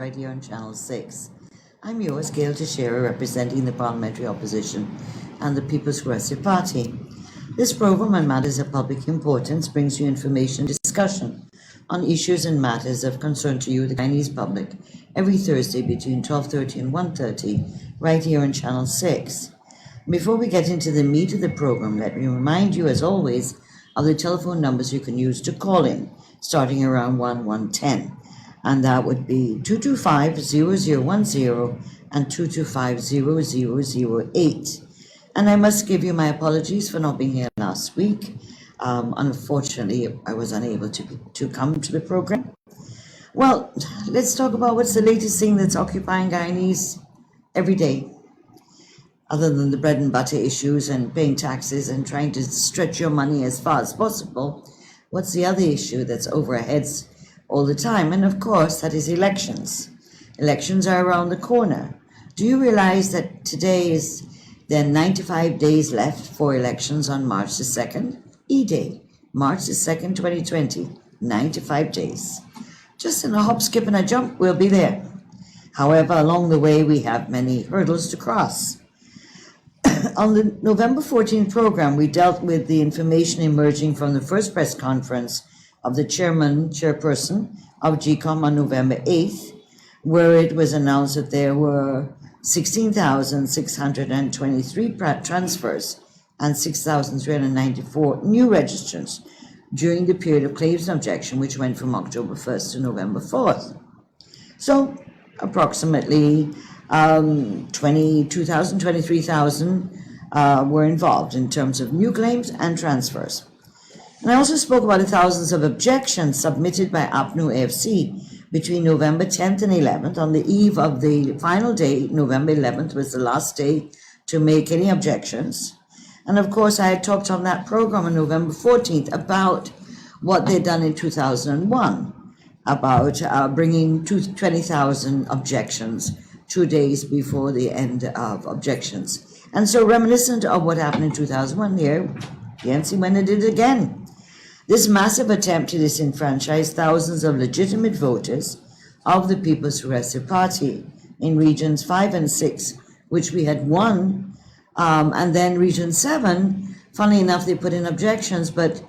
right here on Channel 6. I'm yours, Gail Teixeira, representing the Parliamentary Opposition and the People's Progressive Party. This program on matters of public importance brings you information and discussion on issues and matters of concern to you, the Guyanese public, every Thursday between 12:30 and 1:30, right here on Channel 6. Before we get into the meat of the program, let me remind you, as always, of the telephone numbers you can use to call in, starting around 110. And that would be 225-0010 and 225-0008. And I must give you my apologies for not being here last week. Unfortunately, I was unable to come to the program. Well, let's talk about what's the latest thing that's occupying Guyanese every day. Other than the bread and butter issues and paying taxes and trying to stretch your money as far as possible, what's the other issue that's over our heads all the time? And of course, that is elections. Elections are around the corner. Do you realize that there are 95 days left for elections on March the 2nd? E-Day, March the 2nd, 2020, 95 days. Just in a hop, skip, and a jump, we'll be there. However, along the way, we have many hurdles to cross. On the November 14th program, we dealt with the information emerging from the first press conference of the chairperson of GECOM on November 8th, where it was announced that there were 16,623 transfers and 6,394 new registrants during the period of claims and objection, which went from October 1st to November 4th. So approximately 22,000, 23,000 were involved in terms of new claims and transfers. And I also spoke about the thousands of objections submitted by APNU AFC between November 10th and 11th. On the eve of the final day, November 11th was the last day to make any objections. And of course, I had talked on that program on November 14th about what they'd done in 2001, about bringing 20,000 objections 2 days before the end of objections. And so reminiscent of what happened in 2001 here, the NC went and did it again. This massive attempt to disenfranchise thousands of legitimate voters of the People's Progressive Party in regions 5 and 6, which we had won, and then region 7, funnily enough, they put in objections, but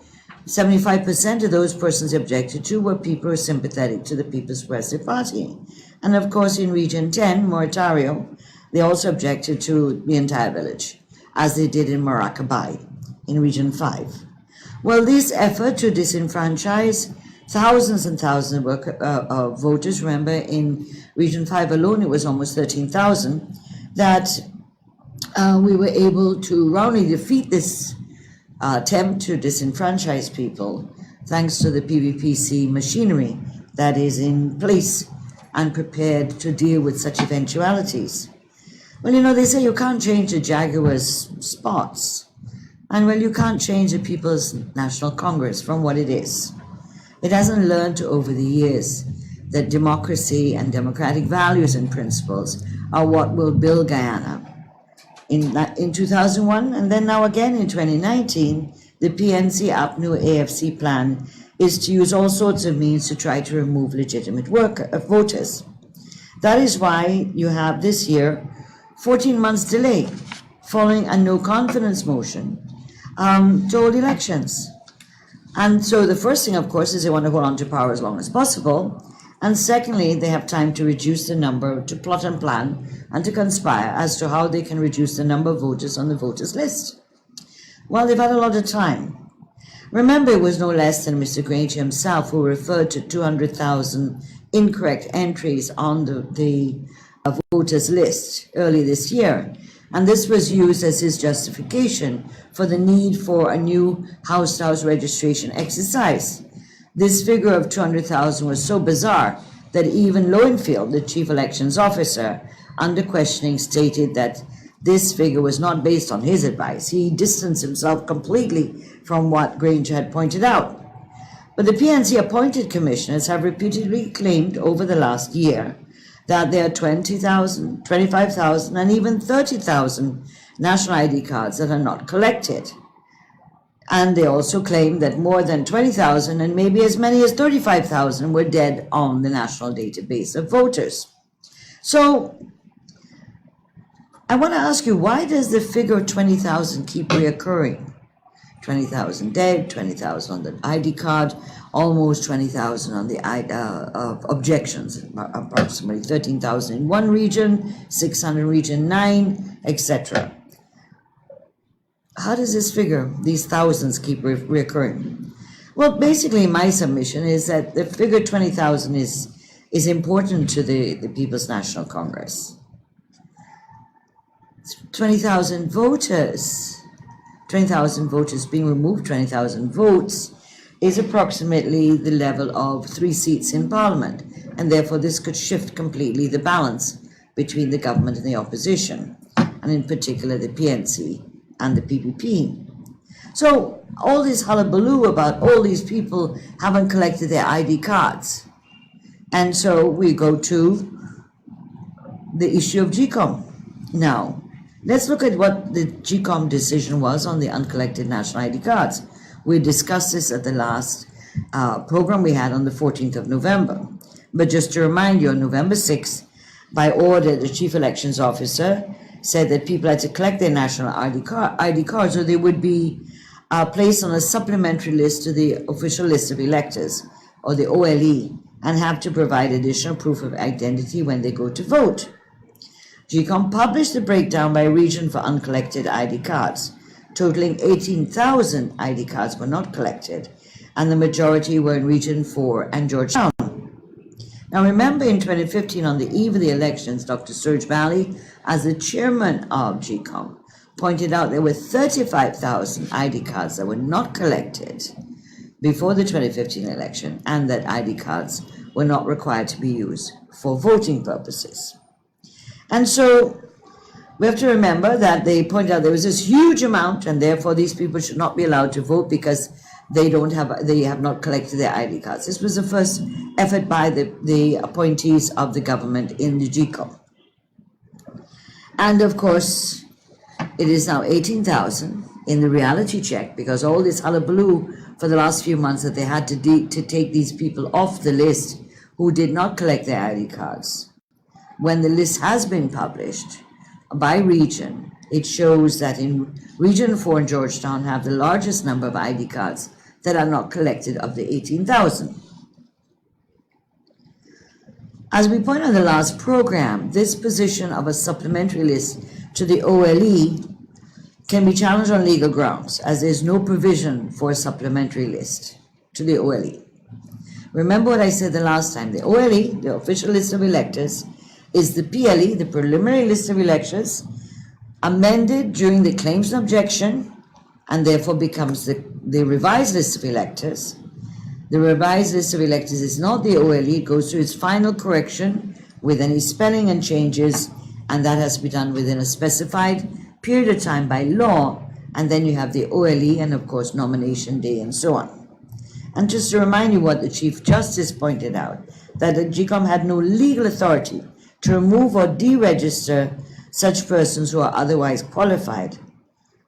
75% of those persons objected to were people who were sympathetic to the People's Progressive Party. And of course, in region 10, Moritario, they also objected to the entire village, as they did in Maracabay, in region 5. Well, this effort to disenfranchise thousands and thousands of voters, remember in region 5 alone, it was almost 13,000, that we were able to roundly defeat this attempt to disenfranchise people, thanks to the PVPC machinery that is in place and prepared to deal with such eventualities. Well, you know, they say you can't change the Jaguar's spots. And well, you can't change the People's National Congress from what it is. It hasn't learned over the years that democracy and democratic values and principles are what will build Guyana. In 2001, and then now again in 2019, the PNC APNU AFC plan is to use all sorts of means to try to remove legitimate voters. That is why you have this year 14 months delay following a no confidence motion to hold elections. And so the first thing, of course, is they want to hold on to power as long as possible. And secondly, they have time to reduce the number, to plot and plan, and to conspire as to how they can reduce the number of voters on the voters list. Well, they've had a lot of time. Remember, it was no less than Mr. Granger himself who referred to 200,000 incorrect entries on the voters list early this year. And this was used as his justification for the need for a new house-to-house registration exercise. This figure of 200,000 was so bizarre that even Lowenfield, the chief elections officer, under questioning stated that this figure was not based on his advice. He distanced himself completely from what Granger had pointed out. But the PNC appointed commissioners have repeatedly claimed over the last year that there are 20,000, 25,000, and even 30,000 national ID cards that are not collected. And they also claim that more than 20,000 and maybe as many as 35,000 were dead on the national database of voters. So I want to ask you, why does the figure 20,000 keep reoccurring? 20,000 dead, 20,000 on the ID card, almost 20,000 on the objections, approximately 13,000 in one region, 600 in region 9, etc. How does this figure, these thousands, keep reoccurring? Well, basically, my submission is that the figure 20,000 is important to the People's National Congress. 20,000 voters, 20,000 voters being removed, 20,000 votes is approximately the level of 3 seats in Parliament, and therefore this could shift completely the balance between the government and the opposition, and in particular the PNC and the PPP. So all this hullabaloo about all these people haven't collected their ID cards. And so we go to the issue of GECOM. Now, let's look at what the GECOM decision was on the uncollected national ID cards. We discussed this at the last program we had on the 14th of November. But just to remind you, on November 6th, by order, the Chief Elections Officer said that people had to collect their national ID cards or they would be placed on a supplementary list to the official list of electors, or the OLE, and have to provide additional proof of identity when they go to vote. GECOM published the breakdown by region for uncollected ID cards. Totaling 18,000 ID cards were not collected, and the majority were in Region 4 and Georgetown. Now remember, in 2015, on the eve of the elections, Dr. Serge Valley, as the chairman of GECOM, pointed out there were 35,000 ID cards that were not collected before the 2015 election, and that ID cards were not required to be used for voting purposes. And so we have to remember that they pointed out there was this huge amount, and therefore these people should not be allowed to vote because they have not collected their ID cards. This was the first effort by the appointees of the government in the GECOM. And of course, it is now 18,000 in the reality check, because all this hullabaloo for the last few months that they had to take these people off the list who did not collect their ID cards. When the list has been published by region, it shows that in Region 4 in Georgetown have the largest number of ID cards that are not collected of the 18,000. As we pointed out in the last program, this position of a supplementary list to the OLE can be challenged on legal grounds, as there is no provision for a supplementary list to the OLE. Remember what I said the last time. The OLE, the official list of electors, is the PLE, the preliminary list of electors, amended during the claims and objection, and therefore becomes the revised list of electors. The revised list of electors is not the OLE. It goes through its final correction with any spelling and changes, and that has to be done within a specified period of time by law, and then you have the OLE and of course nomination day and so on. And just to remind you what the Chief Justice pointed out, that the GECOM had no legal authority to remove or deregister such persons who are otherwise qualified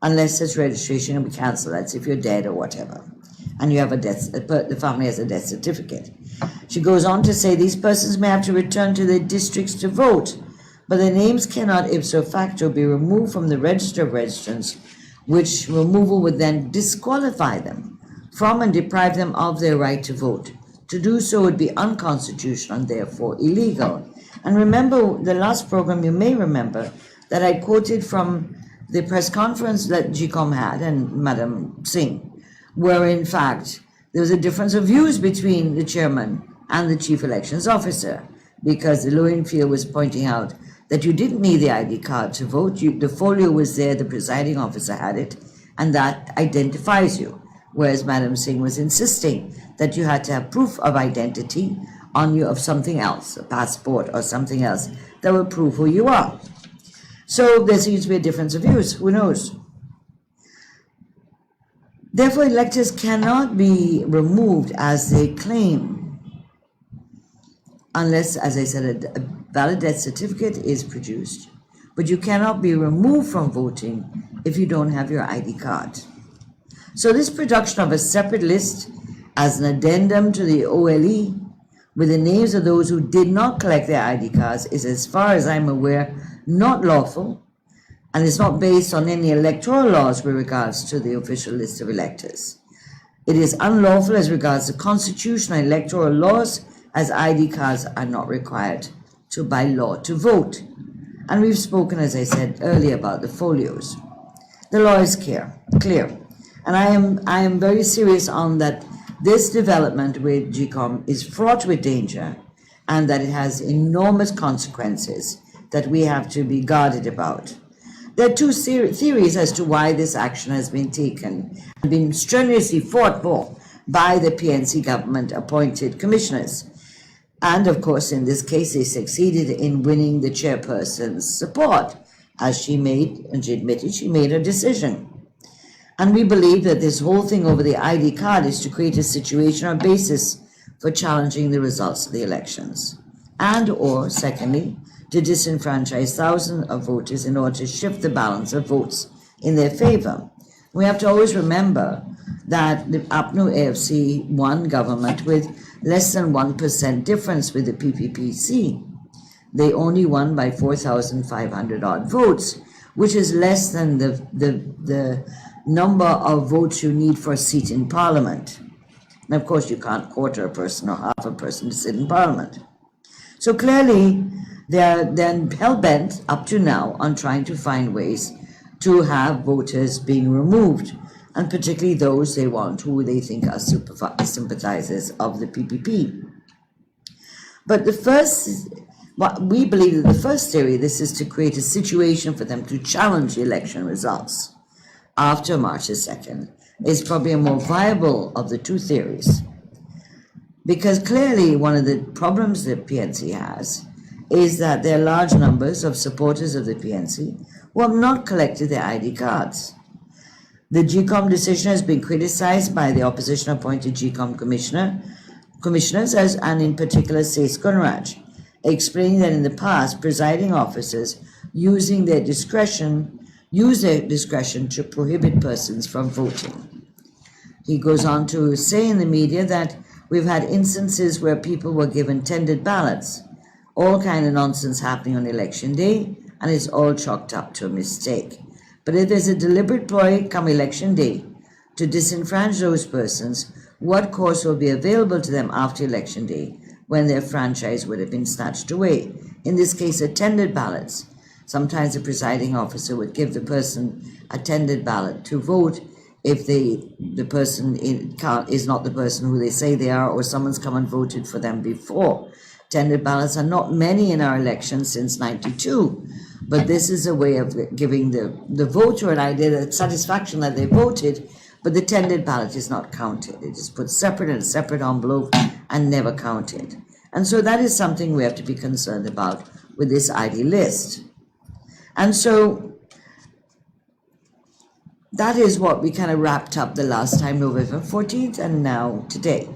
unless such registration can be cancelled. That's if you're dead or whatever, and you have the family has a death certificate. She goes on to say these persons may have to return to their districts to vote, but their names cannot ipso facto be removed from the register of registrants, which removal would then disqualify them from and deprive them of their right to vote. To do so would be unconstitutional and therefore illegal. And remember the last program, you may remember that I quoted from the press conference that GECOM had and Madam Singh, where in fact there was a difference of views between the chairman and the chief elections officer, because the Lowenfield was pointing out that you didn't need the ID card to vote. The folio was there, the presiding officer had it, and that identifies you. Whereas Madam Singh was insisting that you had to have proof of identity on you of something else, a passport or something else that would prove who you are. So there seems to be a difference of views, who knows? Therefore, electors cannot be removed as they claim unless, as I said, a valid death certificate is produced. But you cannot be removed from voting if you don't have your ID card. So this production of a separate list as an addendum to the OLE with the names of those who did not collect their ID cards is, as far as I'm aware, not lawful, and is not based on any electoral laws with regards to the official list of electors. It is unlawful as regards the constitutional and electoral laws, as ID cards are not required by law to vote. And we've spoken, as I said earlier, about the folios. The law is clear. And I am very serious on that. This development with GECOM is fraught with danger, and that it has enormous consequences that we have to be guarded about. There are two theories as to why this action has been taken and been strenuously fought for by the PNC government appointed commissioners. And of course, in this case, they succeeded in winning the chairperson's support, as she admitted she made her decision. And we believe that this whole thing over the ID card is to create a situation or basis for challenging the results of the elections. And or, secondly, to disenfranchise thousands of voters in order to shift the balance of votes in their favor. We have to always remember that the APNU AFC won government with less than 1% difference with the PPPC. They only won by 4,500 odd votes, which is less than the number of votes you need for a seat in Parliament. And of course, you can't quarter a person or half a person to sit in Parliament. So clearly, they're then hell-bent up to now on trying to find ways to have voters being removed, and particularly those they want who they think are sympathizers of the PPP. But we believe that the first theory, this is to create a situation for them to challenge the election results after March 2nd, is probably a more viable of the two theories. Because clearly one of the problems that PNC has is that there are large numbers of supporters of the PNC who have not collected their ID cards. The GECOM decision has been criticized by the opposition-appointed GECOM commissioners, and in particular Cees Gunraj, explaining that in the past, presiding officers use their discretion to prohibit persons from voting. He goes on to say in the media that we've had instances where people were given tendered ballots, all kind of nonsense happening on election day, and it's all chalked up to a mistake. But if there's a deliberate ploy come election day to disenfranchise those persons, what course will be available to them after election day when their franchise would have been snatched away? In this case, attended ballots. Sometimes the presiding officer would give the person a tendered ballot to vote if the person is not the person who they say they are, or someone's come and voted for them before. Tendered ballots are not many in our elections since '92, but this is a way of giving the voter an idea, that satisfaction that they voted, but the tendered ballot is not counted. It is put separate in a separate envelope and never counted. And so that is something we have to be concerned about with this ID list. And so that is what we kind of wrapped up the last time, November 14th, and now today.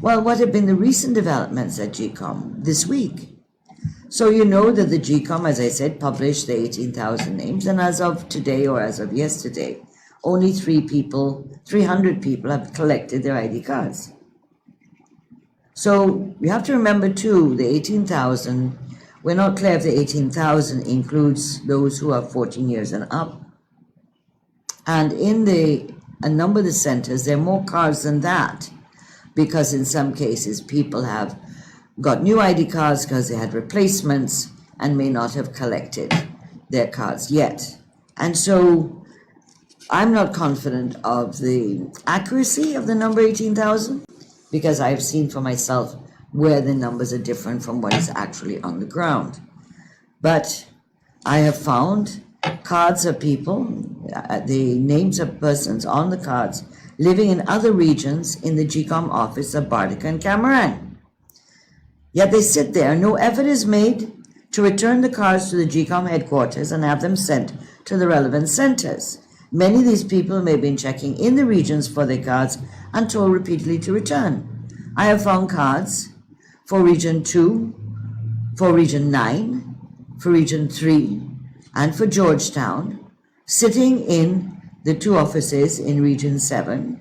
Well, what have been the recent developments at GECOM this week? So you know that the GECOM, as I said, published the 18,000 names, and as of today, or as of yesterday, only 300 people have collected their ID cards. So you have to remember too, the 18,000, we're not clear if the 18,000 includes those who are 14 years and up. And in a number of the centers, there are more cards than that, because in some cases people have got new ID cards because they had replacements and may not have collected their cards yet. And so I'm not confident of the accuracy of the number 18,000, because I've seen for myself where the numbers are different from what is actually on the ground. But I have found cards of people, the names of persons on the cards living in other regions in the GECOM office of Bartica and Camarang. Yet they sit there, no effort is made to return the cards to the GECOM headquarters and have them sent to the relevant centers. Many of these people may have been checking in the regions for their cards and told repeatedly to return. I have found cards for Region 2, for Region 9, for Region 3, and for Georgetown, sitting in the two offices in Region 7.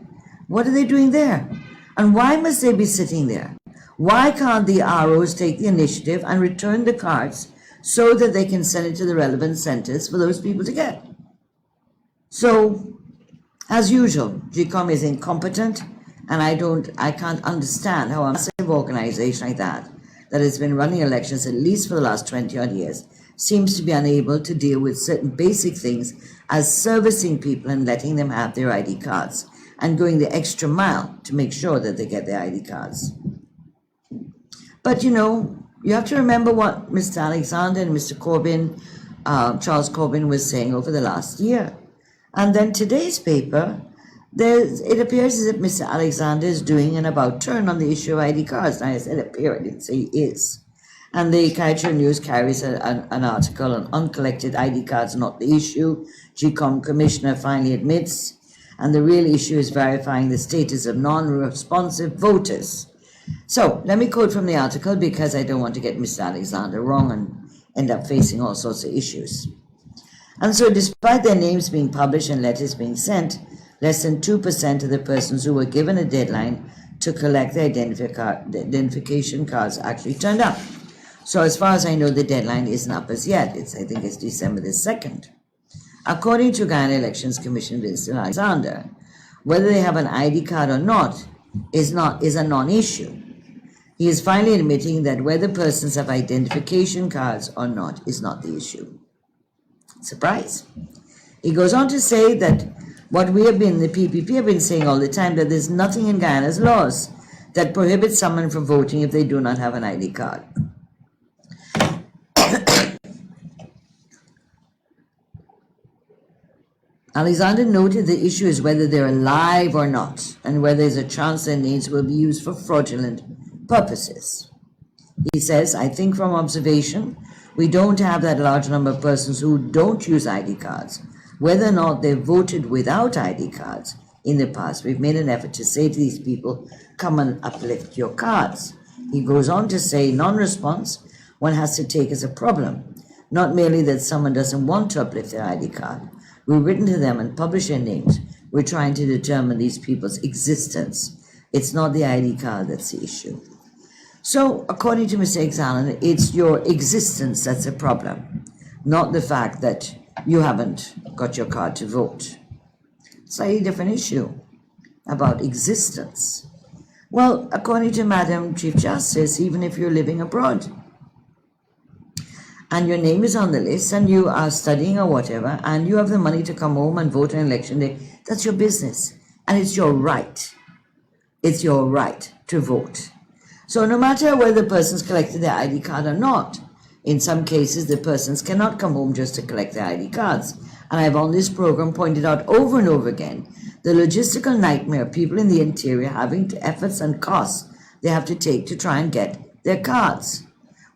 What are they doing there? And why must they be sitting there? Why can't the ROs take the initiative and return the cards so that they can send it to the relevant centers for those people to get? So, as usual, GECOM is incompetent, and I can't understand how a massive organization like that has been running elections at least for the last 20 odd years, seems to be unable to deal with certain basic things as servicing people and letting them have their ID cards and going the extra mile to make sure that they get their ID cards. But you have to remember what Mr. Alexander and Mr. Corbyn, Charles Corbyn, was saying over the last year. And then today's paper, it appears as if Mr. Alexander is doing an about turn on the issue of ID cards. Now, I said appear, I didn't say he is. And the Kaiser News carries an article on uncollected ID cards, not the issue. GECOM commissioner finally admits, and the real issue is verifying the status of non-responsive voters. So let me quote from the article because I don't want to get Mr. Alexander wrong and end up facing all sorts of issues. And so despite their names being published and letters being sent, less than 2% of the persons who were given a deadline to collect their identification cards actually turned up. So as far as I know, the deadline isn't up as yet. I think it's December the 2nd. According to Guyana Elections Commission Vincent Alexander, whether they have an ID card or not is a non-issue. He is finally admitting that whether persons have identification cards or not is not the issue. Surprise. He goes on to say that what the PPP have been saying all the time, that there's nothing in Guyana's laws that prohibits someone from voting if they do not have an ID card. Alexander noted the issue is whether they're alive or not, and whether there's a chance their names will be used for fraudulent purposes. He says, I think from observation, we don't have that large number of persons who don't use ID cards. Whether or not they voted without ID cards in the past, we've made an effort to say to these people, come and uplift your cards. He goes on to say, non-response, one has to take as a problem, not merely that someone doesn't want to uplift their ID card. We've written to them and published their names. We're trying to determine these people's existence. It's not the ID card that's the issue. So, according to Mr. Alexander, it's your existence that's a problem, not the fact that you haven't got your card to vote. Slightly different issue about existence. Well, according to Madam Chief Justice, even if you're living abroad and your name is on the list and you are studying or whatever and you have the money to come home and vote on election day, that's your business and it's your right. It's your right to vote. So no matter whether the person's collected their ID card or not, in some cases the persons cannot come home just to collect their ID cards. And I've on this program pointed out over and over again the logistical nightmare of people in the interior having to efforts and costs they have to take to try and get their cards.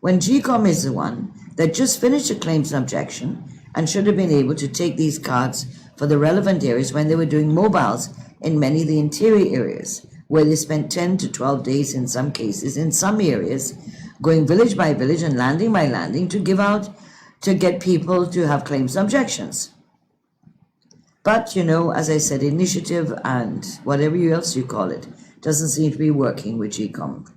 When GECOM is the one that just finished a claims and objection and should have been able to take these cards for the relevant areas when they were doing mobiles in many of the interior areas, where they spent 10 to 12 days in some cases, in some areas, going village by village and landing by landing to give out, to get people to have claims and objections. But, as I said, initiative and whatever else you call it, doesn't seem to be working with GECOM.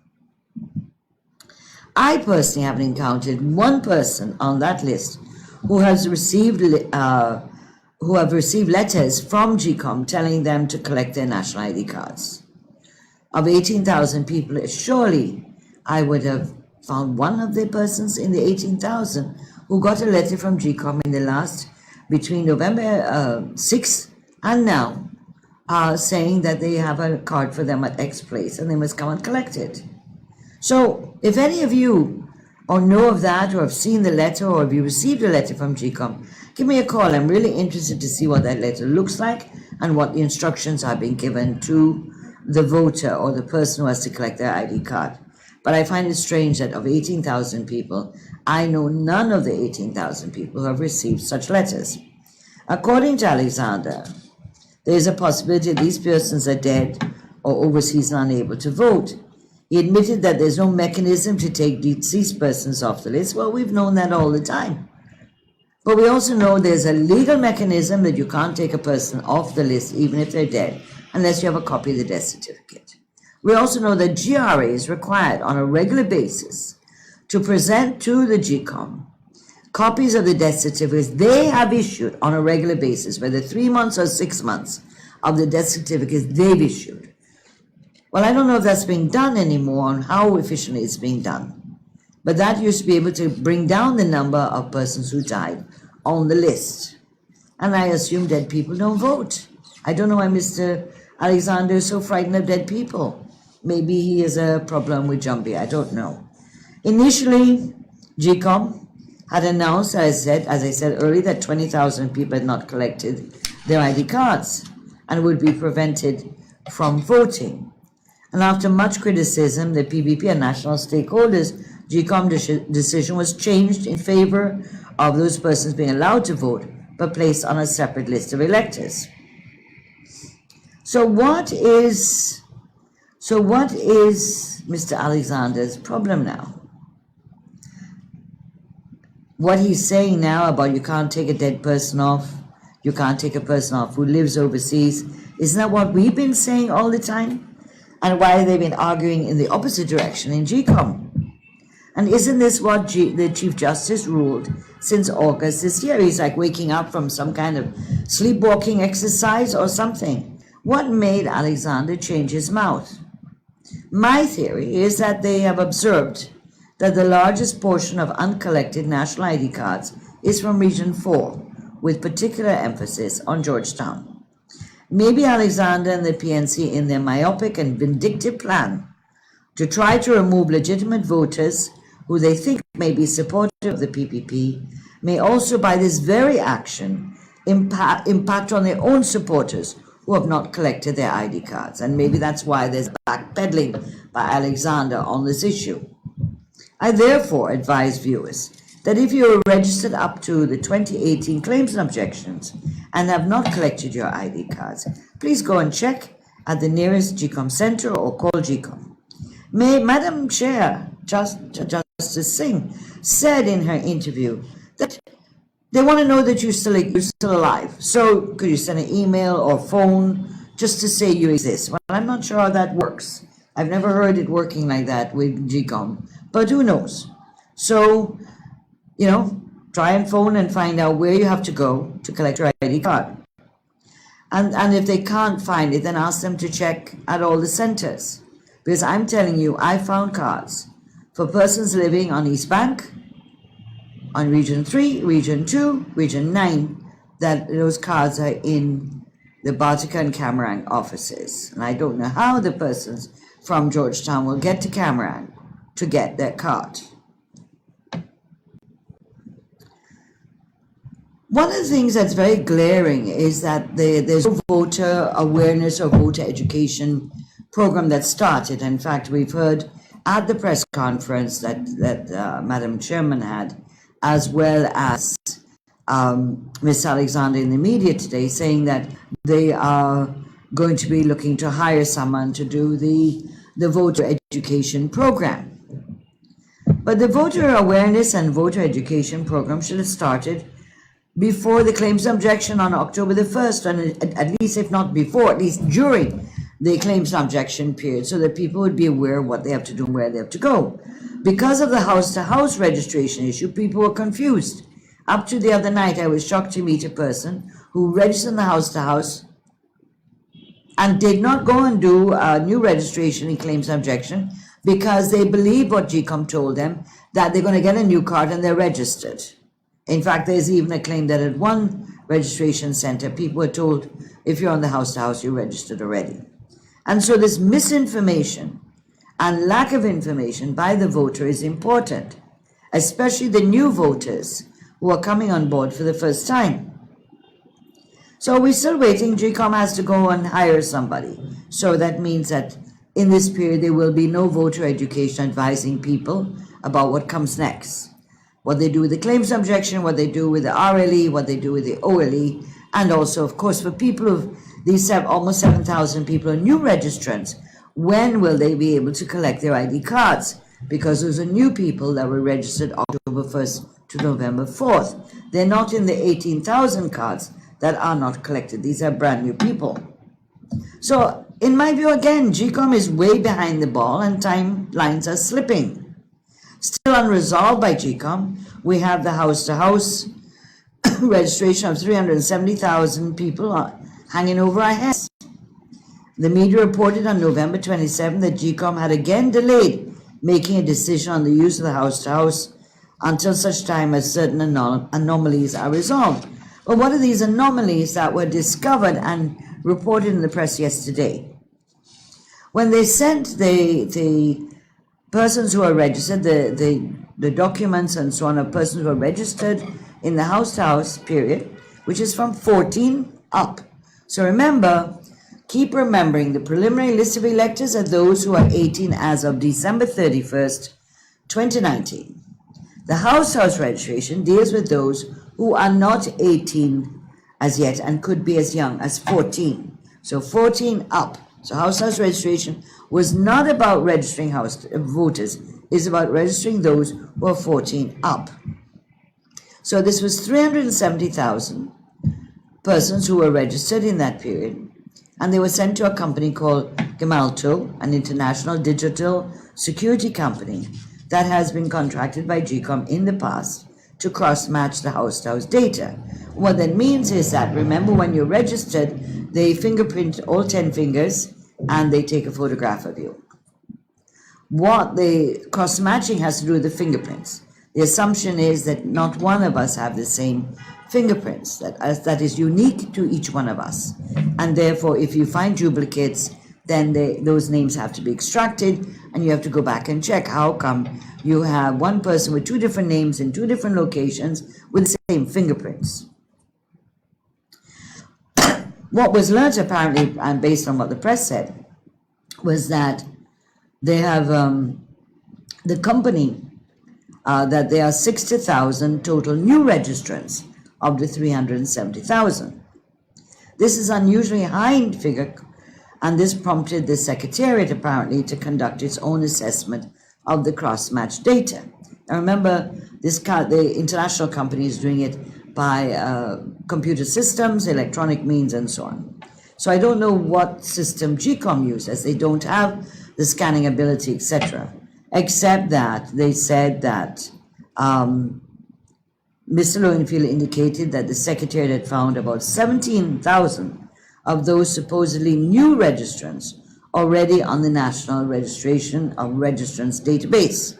I personally haven't encountered one person on that list who has received letters from GECOM telling them to collect their national ID cards. Of 18,000 people, surely I would have found one of the persons in the 18,000 who got a letter from GECOM in the last, between November 6th and now, saying that they have a card for them at X place and they must come and collect it. So, if any of you or know of that or have seen the letter or have you received a letter from GECOM, give me a call. I'm really interested to see what that letter looks like and what the instructions are being given to the voter or the person who has to collect their ID card. But I find it strange that of 18,000 people, I know none of the 18,000 people who have received such letters. According to Alexander, there is a possibility these persons are dead or overseas and unable to vote. He admitted that there's no mechanism to take deceased persons off the list. Well, we've known that all the time. But we also know there's a legal mechanism that you can't take a person off the list even if they're dead unless you have a copy of the death certificate. We also know that GRA is required on a regular basis to present to the GCOM copies of the death certificates they have issued on a regular basis, whether 3 months or 6 months of the death certificates they've issued. Well, I don't know if that's being done anymore and how efficiently it's being done. But that used to be able to bring down the number of persons who died on the list. And I assume dead people don't vote. I don't know why Mr. Alexander is so frightened of dead people. Maybe he has a problem with Jumbie, I don't know. Initially, GCOM had announced, as I said earlier, that 20,000 people had not collected their ID cards and would be prevented from voting. And after much criticism, the PPP and national stakeholders, GCOM decision was changed in favor of those persons being allowed to vote, but placed on a separate list of electors. So what is Mr. Alexander's problem now? What he's saying now about you can't take a dead person off, you can't take a person off who lives overseas, isn't that what we've been saying all the time? And why they've been arguing in the opposite direction in GCOM? And isn't this what the Chief Justice ruled since August this year? He's like waking up from some kind of sleepwalking exercise or something. What made Alexander change his mouth? My theory is that they have observed that the largest portion of uncollected national ID cards is from Region 4, with particular emphasis on Georgetown. Maybe Alexander and the PNC, in their myopic and vindictive plan to try to remove legitimate voters who they think may be supportive of the PPP, may also by this very action impact on their own supporters who have not collected their ID cards. And maybe that's why there's backpedaling by Alexander on this issue. I therefore advise viewers that if you are registered up to the 2018 claims and objections and have not collected your ID cards, please go and check at the nearest GCOM center or call GCOM. Madam Chair, Justice Singh, said in her interview that they want to know that you're still alive. So could you send an email or phone just to say you exist? Well, I'm not sure how that works. I've never heard it working like that with GCOM, but who knows? So, try and phone and find out where you have to go to collect your ID card. And if they can't find it, then ask them to check at all the centers. Because I'm telling you, I found cards for persons living on East Bank, on Region 3, Region 2, Region 9, that those cards are in the Bartica and Camarang offices. And I don't know how the persons from Georgetown will get to Camarang to get their card. One of the things that's very glaring is that there's no voter awareness or voter education program that started. In fact, we've heard at the press conference that Madam Chairman had, as well as Ms. Alexander in the media today, saying that they are going to be looking to hire someone to do the voter education program. But the voter awareness and voter education program should have started before the claims objection on October the 1st, and at least if not before, at least during the claims objection period, so that people would be aware of what they have to do and where they have to go. Because of the house-to-house registration issue, people were confused. Up to the other night, I was shocked to meet a person who registered in the house-to-house and did not go and do a new registration in claims objection because they believe what GCOM told them, that they're going to get a new card and they're registered. In fact, there's even a claim that at one registration center, people were told, if you're on the house-to-house, you're registered already. And so this misinformation and lack of information by the voter is important, especially the new voters who are coming on board for the first time. So we're still waiting. GCOM has to go and hire somebody. So that means that in this period, there will be no voter education advising people about what comes next. What they do with the claims objection, what they do with the RLE, what they do with the OLE, and also, of course, for people of these almost 7,000 people are new registrants, when will they be able to collect their ID cards? Because those are new people that were registered October 1st, to November 4th. They're not in the 18,000 cards that are not collected. These are brand new people. So, in my view, again, GECOM is way behind the ball and timelines are slipping. Still unresolved by GECOM, we have the house-to-house registration of 370,000 people hanging over our heads. The media reported on November 27 that GECOM had again delayed making a decision on the use of the house-to-house until such time as certain anomalies are resolved. But what are these anomalies that were discovered and reported in the press yesterday? When they sent the persons who are registered, the documents and so on of persons who are registered in the house-to-house period, which is from 14 up. So remember, keep remembering the preliminary list of electors are those who are 18 as of December 31st, 2019. The house-to-house registration deals with those who are not 18 as yet and could be as young as 14. So 14 up. So house-to-house registration was not about registering voters. It's about registering those who are 14 up. So this was 370,000 persons who were registered in that period, and they were sent to a company called Gemalto, an international digital security company that has been contracted by GECOM in the past to cross-match the house-to-house data. What that means is that, remember, when you're registered, they fingerprint all 10 fingers and they take a photograph of you. What the cross-matching has to do with the fingerprints. The assumption is that not one of us have the same fingerprints, that is unique to each one of us. And therefore, if you find duplicates, then those names have to be extracted, and you have to go back and check how come you have one person with two different names in two different locations with the same fingerprints. What was learned apparently, and based on what the press said, was that they have the company, that there are 60,000 total new registrants of the 370,000. This is unusually high figure, and this prompted the Secretariat apparently to conduct its own assessment of the cross-match data. Now remember, the international company is doing it by computer systems, electronic means, and so on. So I don't know what system GECOM uses. They don't have the scanning ability, etc., except that they said that Mr. Lowenfield indicated that the Secretariat had found about 17,000 of those supposedly new registrants already on the National Registration of Registrants database.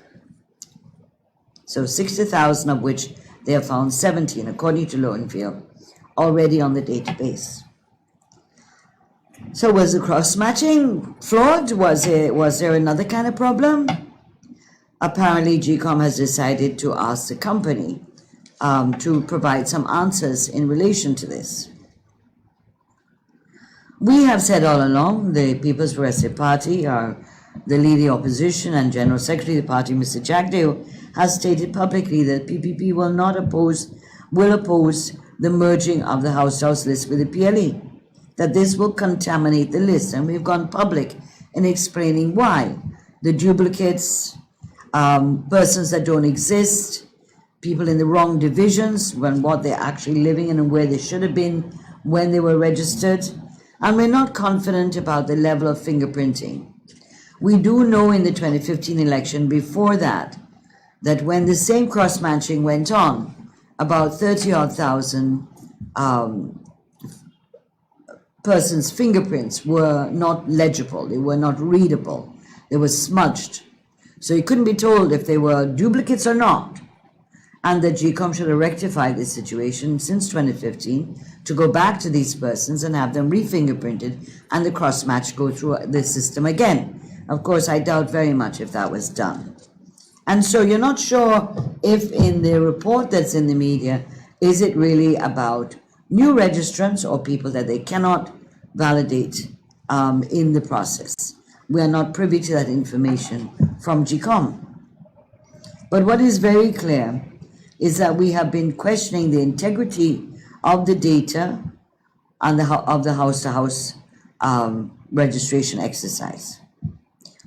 So 60,000 of which they have found 17, according to Lowenfield, already on the database. So was the cross-matching flawed? Was there another kind of problem? Apparently, GECOM has decided to ask the company to provide some answers in relation to this. We have said all along, the People's Progressive Party, the leading opposition and General Secretary of the party, Mr. Jagdeo, has stated publicly that PPP will oppose the merging of the house-to-house list with the PLE, that this will contaminate the list, and we've gone public in explaining why. The duplicates, persons that don't exist, people in the wrong divisions, when what they're actually living in and where they should have been when they were registered, and we're not confident about the level of fingerprinting. We do know in the 2015 election before that when the same cross-matching went on, about 30,000 persons' fingerprints were not legible, they were not readable, they were smudged. So you couldn't be told if they were duplicates or not. And that GECOM should have rectified this situation since 2015 to go back to these persons and have them re-fingerprinted and the cross-match go through the system again. Of course, I doubt very much if that was done. And so you're not sure if in the report that's in the media, is it really about new registrants or people that they cannot validate in the process. We are not privy to that information from GECOM. But what is very clear is that we have been questioning the integrity of the data and of the house-to-house registration exercise.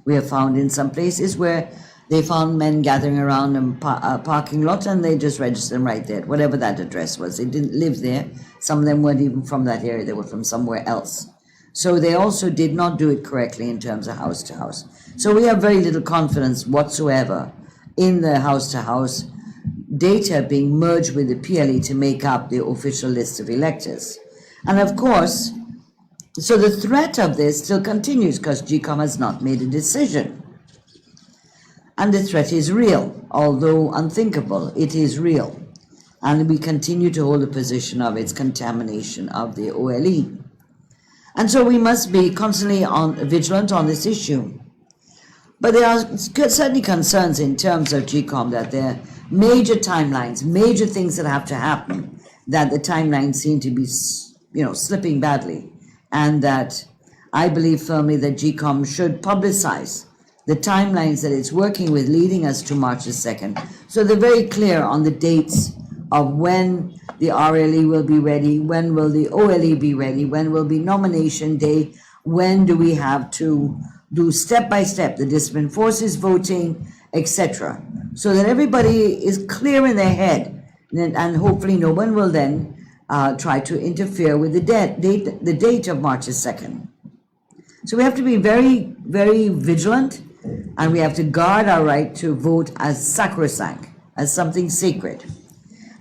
We have found in some places where They found men gathering around a parking lot, and they just registered them right there, whatever that address was. They didn't live there. Some of them weren't even from that area. They were from somewhere else. So they also did not do it correctly in terms of house to house. So we have very little confidence whatsoever in the house to house data being merged with the PLE to make up the official list of electors. And of course, so the threat of this still continues because GECOM has not made a decision. And the threat is real, although unthinkable, it is real. And we continue to hold the position of its contamination of the OLE. And so we must be constantly vigilant on this issue. But there are certainly concerns in terms of GECOM that there are major timelines, major things that have to happen, that the timelines seem to be, slipping badly. And that I believe firmly that GECOM should publicize the timelines that it's working with leading us to March the 2nd. So they're very clear on the dates of when the RLE will be ready, when will the OLE be ready, when will be nomination day, when do we have to do step by step the disciplined forces voting, etc. So that everybody is clear in their head, and hopefully no one will then try to interfere with the date of March the 2nd. So we have to be very, very vigilant, and we have to guard our right to vote as sacrosanct, as something sacred.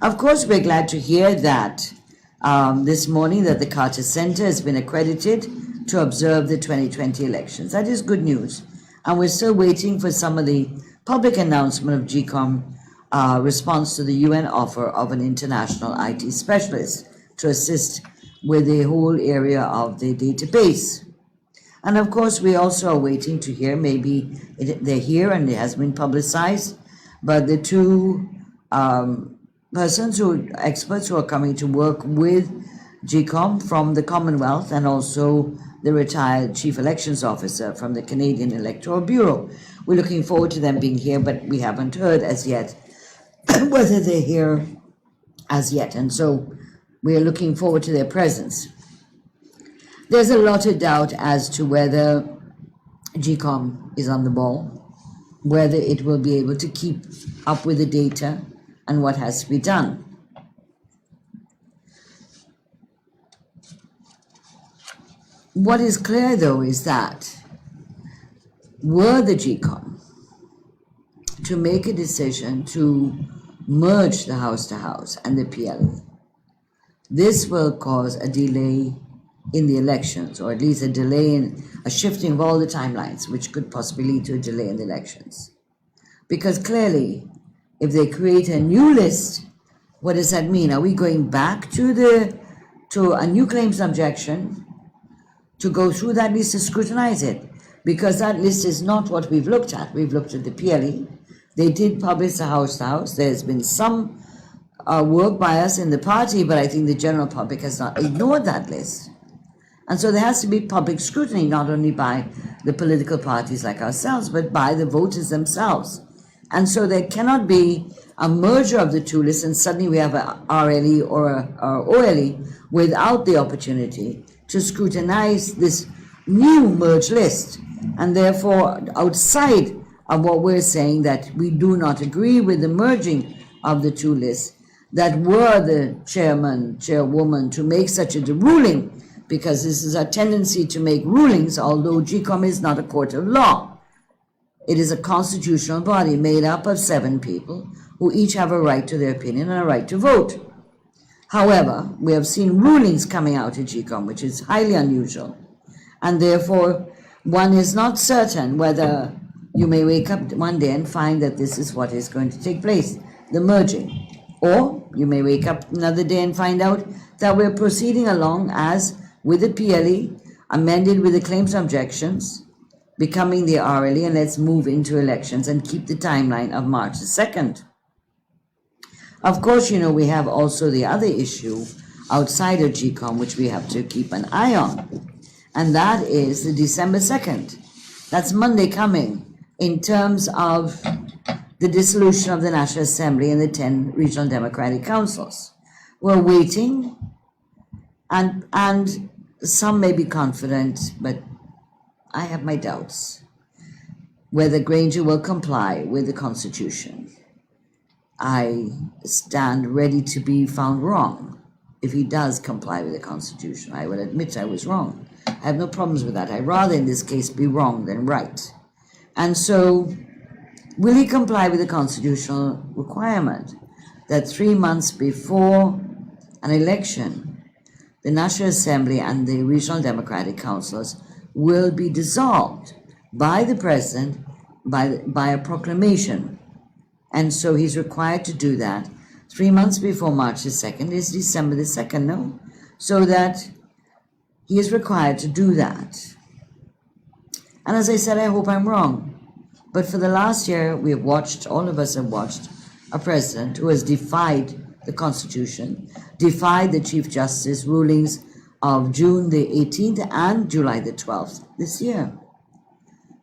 Of course, we're glad to hear that this morning that the Carter Center has been accredited to observe the 2020 elections. That is good news. And we're still waiting for some of the public announcement of GECOM response to the UN offer of an international IT specialist to assist with the whole area of the database. And of course, we also are waiting to hear, maybe they're here and it has been publicized, but the two experts who are coming to work with GECOM from the Commonwealth, and also the retired Chief Elections Officer from the Canadian Electoral Bureau. We're looking forward to them being here, but we haven't heard as yet whether they're here as yet. And so we are looking forward to their presence. There's a lot of doubt as to whether GECOM is on the ball, whether it will be able to keep up with the data and what has to be done. What is clear, though, is that were the GECOM to make a decision to merge the house-to-house and the PLE, this will cause a delay in the elections, or at least a delay in a shifting of all the timelines, which could possibly lead to a delay in the elections. Because clearly, if they create a new list, what does that mean? Are we going back to a new claims objection to go through that list to scrutinize it? Because that list is not what we've looked at. We've looked at the PLE. They did publish the house-to-house. There's been some work by us in the party, but I think the general public has not ignored that list. And so there has to be public scrutiny, not only by the political parties like ourselves, but by the voters themselves. And so there cannot be a merger of the two lists and suddenly we have a RLE or a OLE without the opportunity to scrutinize this new merged list. And therefore, outside of what we're saying, that we do not agree with the merging of the two lists, that were the chairwoman to make such a ruling, because this is a tendency to make rulings, although GECOM is not a court of law. It is a constitutional body made up of 7 people who each have a right to their opinion and a right to vote. However, we have seen rulings coming out of GECOM, which is highly unusual, and therefore one is not certain whether you may wake up one day and find that this is what is going to take place, the merging. Or you may wake up another day and find out that we're proceeding along as with the PLE, amended with the claims objections, becoming the RLE, and let's move into elections and keep the timeline of March the 2nd. Of course, we have also the other issue outside of GECOM, which we have to keep an eye on, and that is the December 2nd. That's Monday coming, in terms of the dissolution of the National Assembly and the 10 regional democratic councils. We're waiting, and some may be confident, but I have my doubts. whether Granger will comply with the Constitution. I stand ready to be found wrong if he does comply with the Constitution. I will admit I was wrong. I have no problems with that. I'd rather in this case be wrong than right. And so, will he comply with the constitutional requirement that 3 months before an election, the National Assembly and the Regional Democratic Councils will be dissolved by the President by a proclamation? And so he's required to do that 3 months before March the 2nd. Is December the 2nd, no? So that he is required to do that. And as I said, I hope I'm wrong. But for the last year, we have watched, all of us have watched, a president who has defied the Constitution, defied the Chief Justice rulings of June the 18th and July the 12th this year.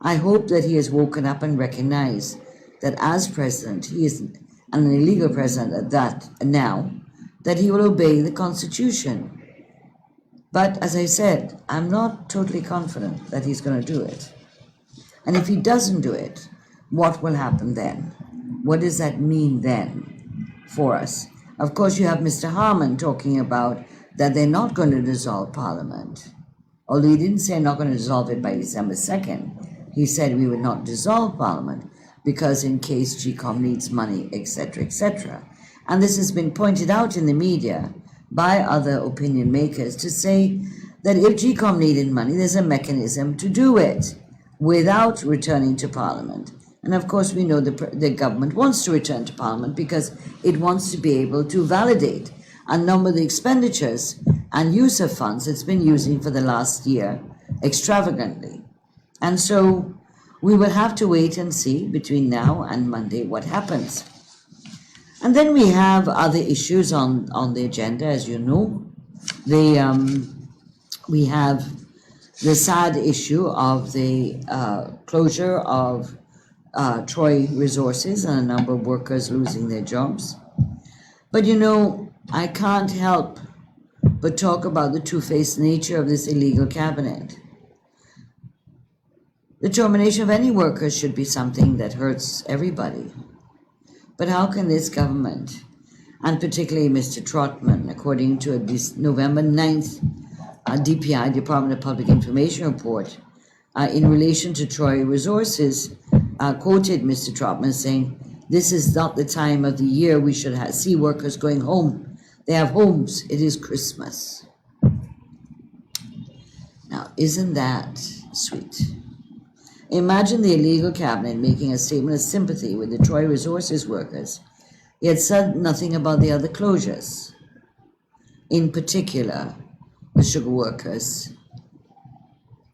I hope that he has woken up and recognized that as president, he is an illegal president at that now, that he will obey the Constitution. But as I said, I'm not totally confident that he's going to do it. And if he doesn't do it, what will happen then? What does that mean then for us? Of course, you have Mr. Harman talking about that they're not going to dissolve Parliament. Although he didn't say not going to dissolve it by December 2nd. He said we would not dissolve Parliament because in case GCOM needs money, etc., etc. And this has been pointed out in the media by other opinion makers to say that if GCOM needed money, there's a mechanism to do it without returning to Parliament. And of course, we know the government wants to return to Parliament because it wants to be able to validate a number of the expenditures and use of funds it's been using for the last year extravagantly. And so we will have to wait and see between now and Monday what happens. And then we have other issues on the agenda, as you know. We have the sad issue of the closure of Troy Resources and a number of workers losing their jobs. But you know, I can't help but talk about the two-faced nature of this illegal cabinet. The termination of any workers should be something that hurts everybody. But how can this government, and particularly Mr. Trotman, according to a November 9th DPI, Department of Public Information report, in relation to Troy Resources, quoted Mr. Trotman saying, "This is not the time of the year we should see workers going home. They have homes. It is Christmas." Now, isn't that sweet? Imagine the illegal cabinet making a statement of sympathy with the Troy Resources workers, yet said nothing about the other closures, in particular the sugar workers.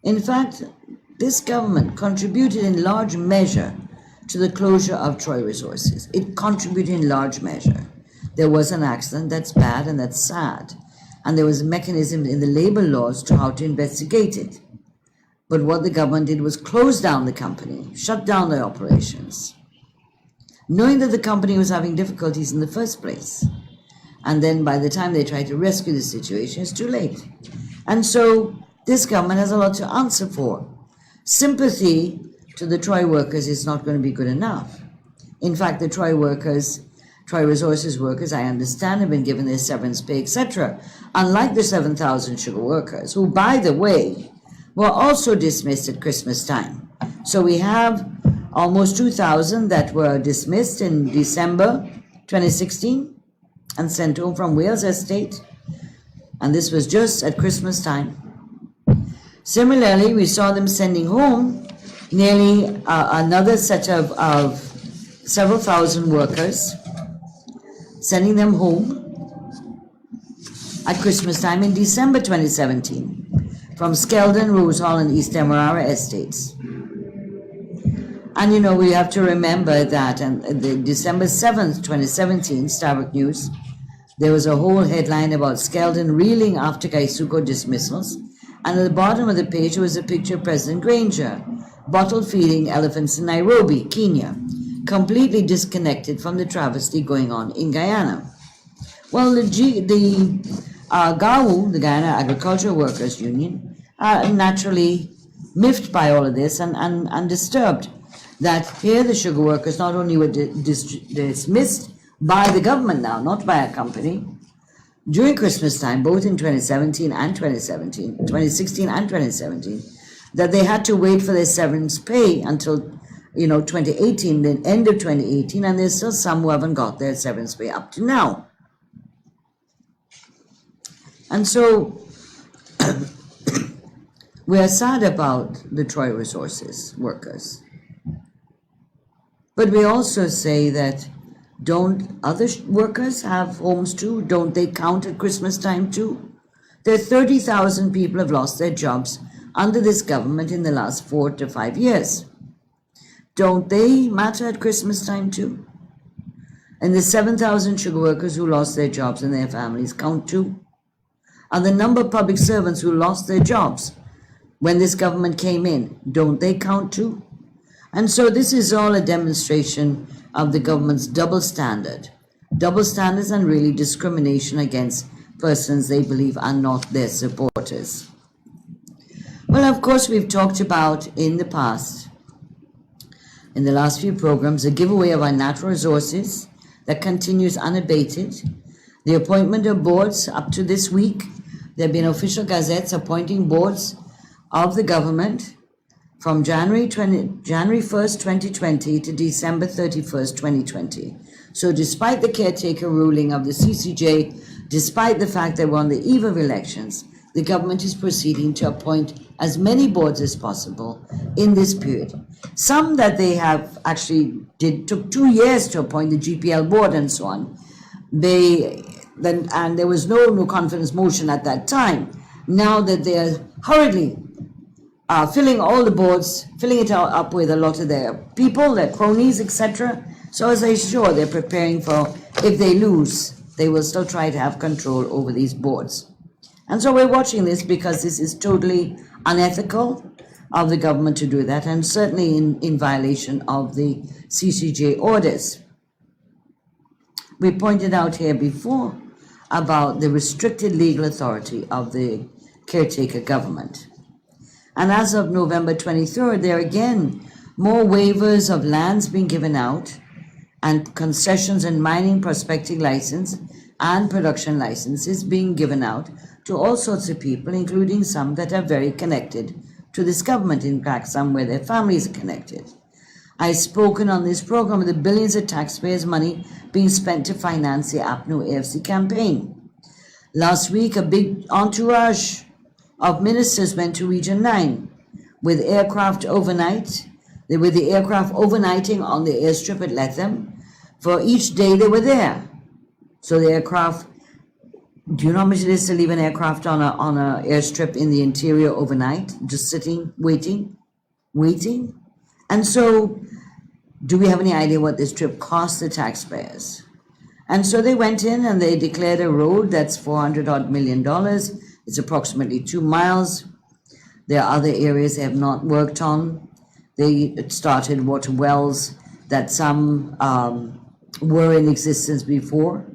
In fact, this government contributed in large measure to the closure of Troy Resources. It contributed in large measure. There was an accident, that's bad and that's sad, and there was a mechanism in the labor laws to how to investigate it. But what the government did was close down the company, shut down their operations, knowing that the company was having difficulties in the first place. And then by the time they tried to rescue the situation, it's too late. And so this government has a lot to answer for. Sympathy to the Troy workers is not going to be good enough. In fact, the Troy Resources workers, I understand, have been given their severance pay, etc., unlike the 7,000 sugar workers, who, by the way, were also dismissed at Christmas time. So we have almost 2,000 that were dismissed in December 2016 and sent home from Wales Estate, and this was just at Christmas time. Similarly, we saw them sending home nearly another set of several thousand workers, sending them home at Christmas time in December 2017 from Skeldon, Rose Hall, and East Demerara estates. And you know, we have to remember that on the December 7th, 2017, Starbuck News, there was a whole headline about Skeldon reeling after Kaisuko dismissals, and at the bottom of the page was a picture of President Granger, bottle feeding elephants in Nairobi, Kenya, completely disconnected from the travesty going on in Guyana. Well, the GAWU, the Guyana Agricultural Workers Union, are naturally miffed by all of this and disturbed that here the sugar workers not only were dismissed by the government now, not by a company, during Christmas time, both in 2016 and 2017, that they had to wait for their severance pay until 2018, the end of 2018, and there's still some who haven't got their severance pay up to now. And so we are sad about the Troy Resources workers. But we also say that don't other workers have homes too? Don't they count at Christmas time too? There are 30,000 people have lost their jobs under this government in the last 4 to 5 years. Don't they matter at Christmas time too? And the 7,000 sugar workers who lost their jobs and their families count too? And the number of public servants who lost their jobs when this government came in, don't they count too? And so this is all a demonstration of the government's double standards and really discrimination against persons they believe are not their supporters. Well, of course, we've talked about in the past, in the last few programs, the giveaway of our natural resources that continues unabated, the appointment of boards up to this week. There have been official gazettes appointing boards of the government from January 1st, 2020 to December 31st, 2020. So despite the caretaker ruling of the CCJ, despite the fact that we're on the eve of elections, the government is proceeding to appoint as many boards as possible in this period. Some that they have actually took 2 years to appoint, the GPL board and so on. And there was no confidence motion at that time. Now that they are hurriedly filling all the boards, filling it up with a lot of their people, their cronies, etc. So as I'm sure they're preparing for, if they lose, they will still try to have control over these boards. And so we're watching this because this is totally unethical of the government to do that, and certainly in violation of the CCJ orders. We pointed out here before about the restricted legal authority of the caretaker government. And as of November 23rd, there are again more waivers of lands being given out and concessions and mining prospecting license and production licenses being given out to all sorts of people, including some that are very connected to this government, in fact, some where their families are connected. I've spoken on this program of the billions of taxpayers' money being spent to finance the APNU AFC campaign. Last week, a big entourage of ministers went to Region 9 with aircraft overnight, with the aircraft overnighting on the airstrip at Lethem for each day they were there. So the aircraft, do you know how much it is to leave an aircraft on a airstrip in the interior overnight, just sitting, waiting? And so, do we have any idea what this trip cost the taxpayers? And so they went in and they declared a road that's $400 million. It's approximately 2 miles. There are other areas they have not worked on. They started water wells that some were in existence before.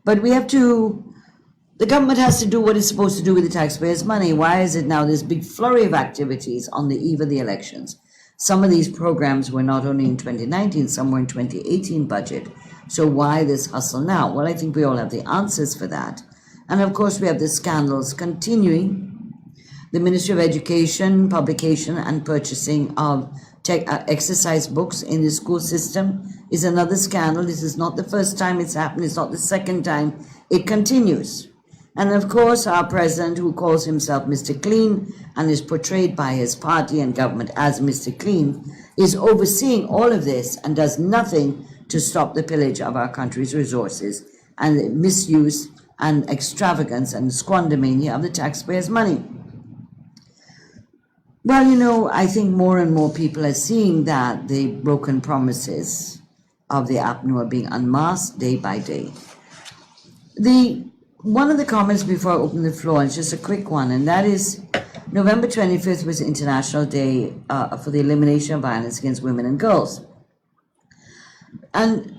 But the government has to do what it's supposed to do with the taxpayers' money. Why is it now this big flurry of activities on the eve of the elections? Some of these programs were not only in 2019, some were in 2018 budget. So why this hustle now? Well, I think we all have the answers for that. And of course, we have the scandals continuing. The Ministry of Education, publication and purchasing of exercise books in the school system is another scandal. This is not the first time it's happened. It's not the second time. It continues. And of course, our president, who calls himself Mr. Clean and is portrayed by his party and government as Mr. Clean, is overseeing all of this and does nothing to stop the pillage of our country's resources and the misuse and extravagance and squandermania of the taxpayers' money. Well, I think more and more people are seeing that the broken promises of the APNU are being unmasked day by day. One of the comments before I open the floor, and it's just a quick one, and that is November 25th was International Day for the Elimination of Violence Against Women and Girls. And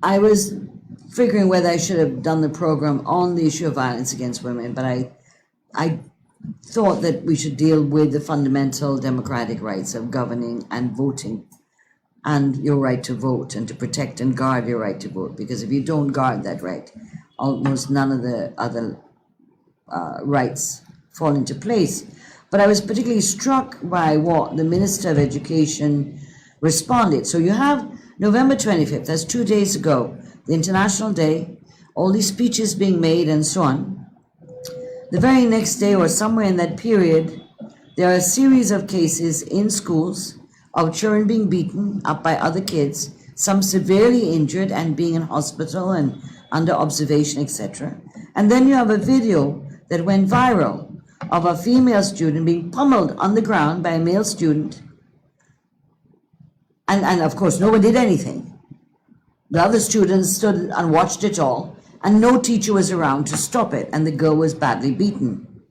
I was figuring whether I should have done the program on the issue of violence against women, but I thought that we should deal with the fundamental democratic rights of governing and voting and your right to vote and to protect and guard your right to vote. Because if you don't guard that right, almost none of the other rights fall into place. But I was particularly struck by what the Minister of Education responded. So you have November 25th, that's 2 days ago, the International Day, all these speeches being made and so on. The very next day or somewhere in that period, there are a series of cases in schools of children being beaten up by other kids, some severely injured and being in hospital and under observation, etc. And then you have a video that went viral of a female student being pummeled on the ground by a male student. And of course, no one did anything. The other students stood and watched it all, and no teacher was around to stop it, and the girl was badly beaten.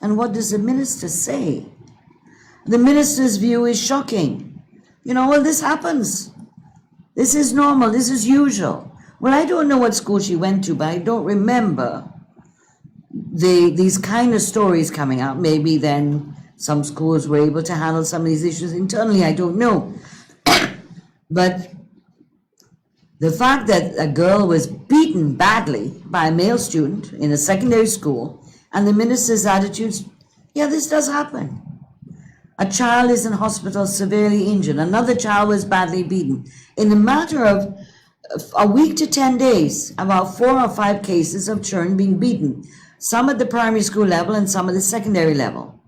And what does the minister say? The minister's view is shocking. Well, this happens. This is normal. This is usual. Well, I don't know what school she went to, but I don't remember these kind of stories coming out. Maybe then some schools were able to handle some of these issues internally. I don't know. But the fact that a girl was beaten badly by a male student in a secondary school, and the minister's attitudes, yeah, this does happen. A child is in hospital severely injured. Another child was badly beaten. In a matter of a week to 10 days, about 4 or 5 cases of children being beaten, some at the primary school level and some at the secondary level.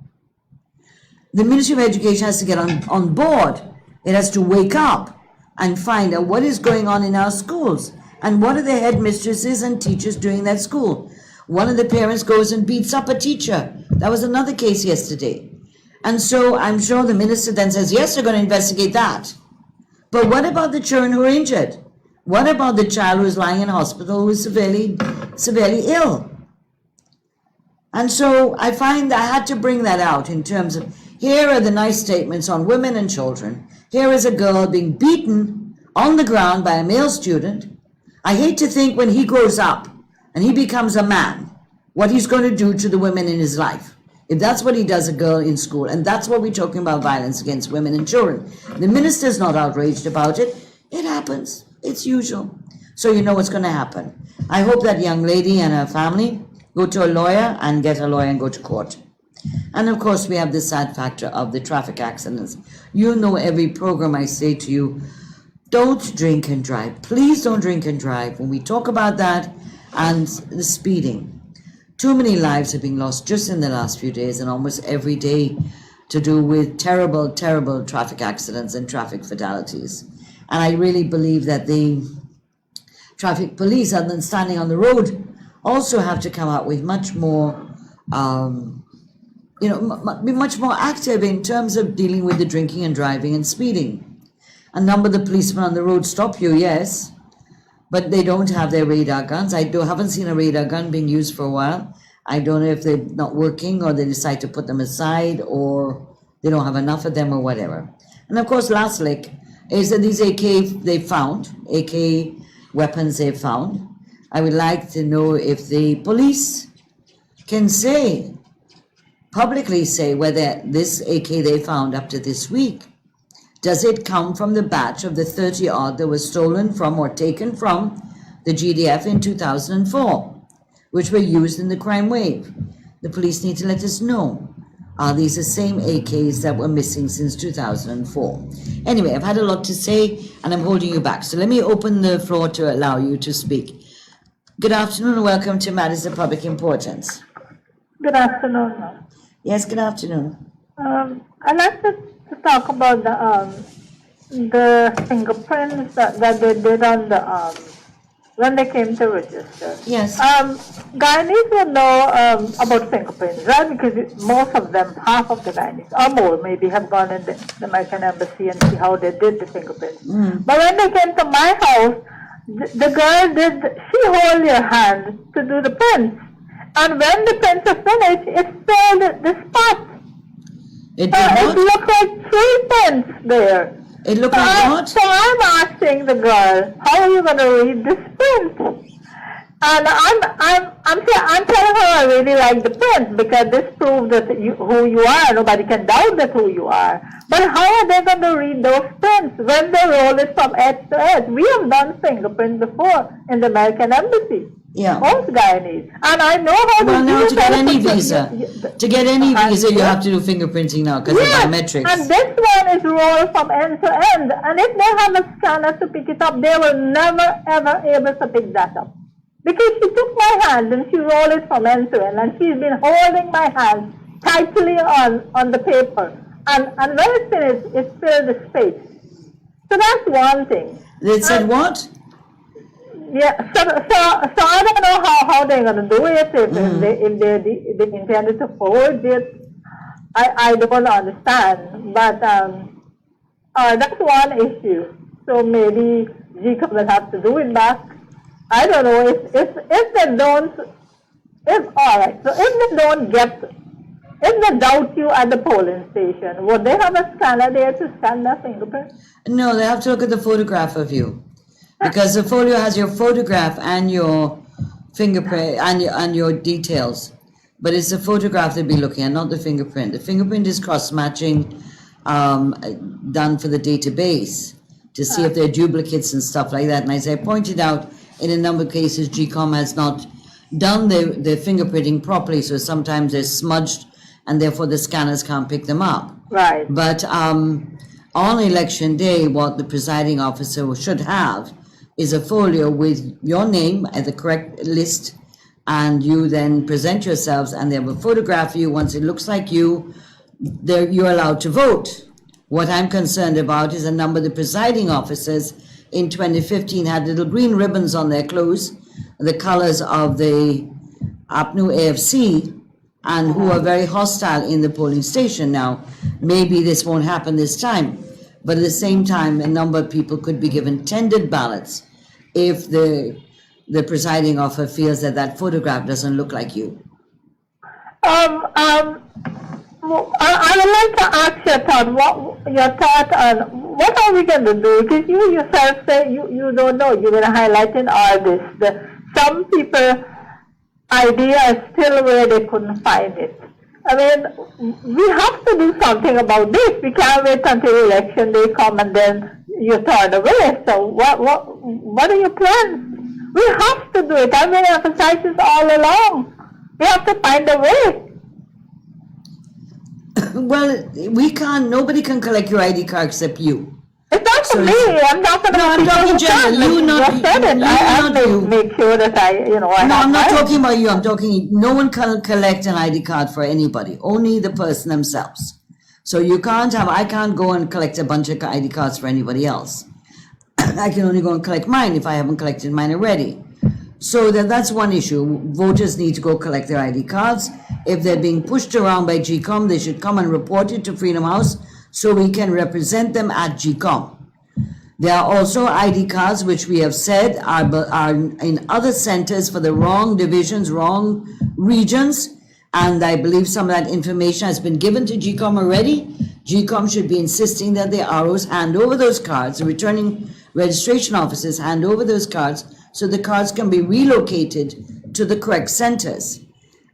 The Ministry of Education has to get on board. It has to wake up and find out what is going on in our schools and what are the headmistresses and teachers doing in that school. One of the parents goes and beats up a teacher. That was another case yesterday. And so I'm sure the minister then says, yes, they're going to investigate that. But what about the children who are injured? What about the child who is lying in hospital who is severely ill? And so I find I had to bring that out in terms of, here are the nice statements on women and children. Here is a girl being beaten on the ground by a male student. I hate to think when he grows up and he becomes a man, what he's going to do to the women in his life. If that's what he does a girl in school, and that's what we're talking about, violence against women and children. The minister's not outraged about it. It happens. It's usual. So you know what's going to happen. I hope that young lady and her family go to a lawyer and get a lawyer and go to court. And of course, we have the sad factor of the traffic accidents. You know, every program I say to you, don't drink and drive. Please don't drink and drive. When we talk about that and the speeding, too many lives have been lost just in the last few days and almost every day to do with terrible, terrible traffic accidents and traffic fatalities. And I really believe that the traffic police, other than standing on the road, also have to come out with much more, be much more active in terms of dealing with the drinking and driving and speeding. A number of the policemen on the road stop you, yes, but they don't have their radar guns. I haven't seen a radar gun being used for a while. I don't know if they're not working or they decide to put them aside or they don't have enough of them or whatever. And of course, lastly, is that these AK weapons they found. I would like to know if the police can publicly say whether this AK they found up to this week, does it come from the batch of the 30-odd that was stolen from or taken from the GDF in 2004, which were used in the crime wave? The police need to let us know. Are these the same AKs that were missing since 2004? Anyway, I've had a lot to say and I'm holding you back. So let me open the floor to allow you to speak. Good afternoon and welcome to Matters of Public Importance. Good afternoon. Yes, good afternoon. I'd like to talk about the fingerprints that they did on the when they came to register. Yes. Guyanese will know about fingerprints, right? Because most of them, half of the Guyanese, or more maybe, have gone in the American Embassy and see how they did the fingerprints. But when they came to my house, the girl she hold your hand to do the prints. And when the prints are finished, it filled the spot. It looked like 3 prints there. It looked like what? So I'm asking the girl, how are you going to read this print? And I'm telling her I really like the print because this proves that who you are. Nobody can doubt that who you are. But how are they going to read those prints when they roll it from edge to edge? We have done fingerprints before in the American Embassy. Yeah. Most Guyanese. And I know how Well, now to get any visa, you yeah. have to do fingerprinting now because Yes, of biometrics. and this one is rolled from end to end. And if they have a scanner to pick it up, they will never, ever able to pick that up. Because she took my hand and she rolled it from end to end, and she's been holding my hand tightly on the paper. And when it's finished, it filled the space. So that's one thing. They said what? Yeah, so I don't know how they're going to do it, if they intended to forward it. I don't understand, but that's one issue. So maybe GCOM will have to do it back. I don't know if they don't, all right, so if they don't if they doubt you at the polling station, would they have a scanner there to scan their fingerprint? No, they have to look at the photograph of you. Because the folio has your photograph and your fingerprint and your details. But it's the photograph they'll be looking at, not the fingerprint. The fingerprint is cross-matching, done for the database to see if there are duplicates and stuff like that. And as I pointed out, in a number of cases, GCOM has not done the fingerprinting properly, so sometimes they're smudged and therefore the scanners can't pick them up. Right. But on election day, what the presiding officer should have is a folio with your name at the correct list, and you then present yourselves and they will photograph you. Once it looks like you, you're allowed to vote. What I'm concerned about is a number of the presiding officers in 2015 had little green ribbons on their clothes, the colors of the APNU AFC, and who are very hostile in the polling station. Now, maybe this won't happen this time, but at the same time, a number of people could be given tendered ballots if the presiding officer feels that photograph doesn't look like you. I would like to ask your thought on what are we going to do? Because you yourself say you don't know. You've been highlighting all this. Some people idea is still where they couldn't find it. I mean, we have to do something about this. We can't wait until election day come and then you turn away. So what are your plans? We have to do it. I've been emphasizing this all along. We have to find a way. Well, we can't, nobody can collect your ID card except you. It's not for me. I'm not going to. No, I'm talking general. You, not you. I have to make sure that I'm not talking about you. I'm talking, no one can collect an ID card for anybody. Only the person themselves. So I can't go and collect a bunch of ID cards for anybody else. I can only go and collect mine if I haven't collected mine already. So that's one issue. Voters need to go collect their ID cards. If they're being pushed around by GCOM, they should come and report it to Freedom House so we can represent them at GCOM. There are also ID cards which we have said are in other centers for the wrong divisions, wrong regions, and I believe some of that information has been given to GCOM already. GCOM should be insisting that the ROs hand over those cards, the returning registration officers hand over those cards so the cards can be relocated to the correct centers.